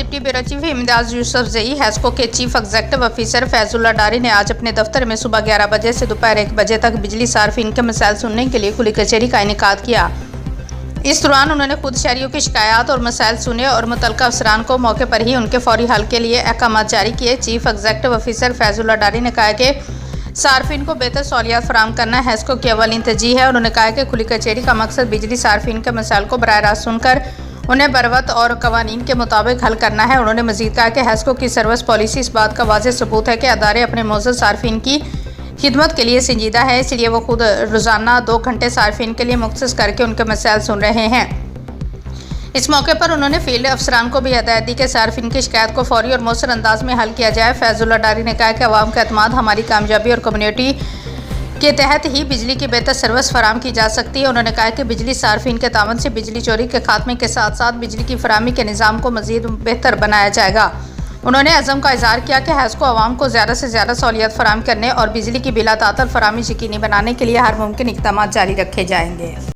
Deputy bureau chief इमदाद यूसुफजई, हैस्को के chief executive officer Faizullah डारी ने आज अपने दफ्तर में सुबह 11 बजे से दोपहर 1 बजे तक बिजली सार्फिन के मसाइल सुनने के लिए खुली कचहरी का इनेकाद किया। इस दौरान उन्होंने खुद शहरियों की शिकायत और मसाइल सुने और मुतल्लिका अफसरान को मौके पर ही उनके फौरी हल के लिए अहकाम जारी किए। चीफ एग्जीक्यूटिव ऑफिसर फैजुल्ला डारी ने कहा कि सार्फिन को बेहतर सहूलियात फराहम करना हैस्को की अव्वलीन तरजीह है। उन्होंने कहा कि खुली कचहरी का मकसद बिजली सार्फिन के मसाइल को बराह रास्त सुनकर उन्हें बरवक्त और कवानीन के मुताबिक हल करना है। उन्होंने मजीद कहा कि हैस्को की सर्विस पॉलिसी इस बात का वाज़ेह सबूत है कि अदारे अपने मौजूद सार्फिन की खिदमत के लिए संजीदा है, इसलिए वो खुद रोज़ाना 2 घंटे सार्फिन के लिए मुख्तस करके उनके मसाइल सुन रहे हैं। इस मौके पर उन्होंने फील्ड अफसरान को भी हिदायत दी कि सार्फिन की शिकायत को फौरी और मौसर अंदाज में हल किया जाए। फैजुल्ला डारी ने कहा कि अवाम का एतमाद हमारी कामयाबी और कम्युनिटी के तहत ही बिजली की बेहतर सर्विस फराहम की जा सकती है। उन्होंने कहा कि बिजली सार्फिन के तावन से बिजली चोरी के खात्मे के साथ साथ बिजली की फराहमी के निज़ाम को मज़ीद बेहतर बनाया जाएगा। उन्होंने अज़म का इज़हार किया कि हैस्को आवाम को ज़्यादा से ज़्यादा सहूलियत फराहम करने और बिजली की बिला तातल फराहमी यकीनी बनाने के लिए हर मुमकिन इक़दाम जारी रखे जाएंगे।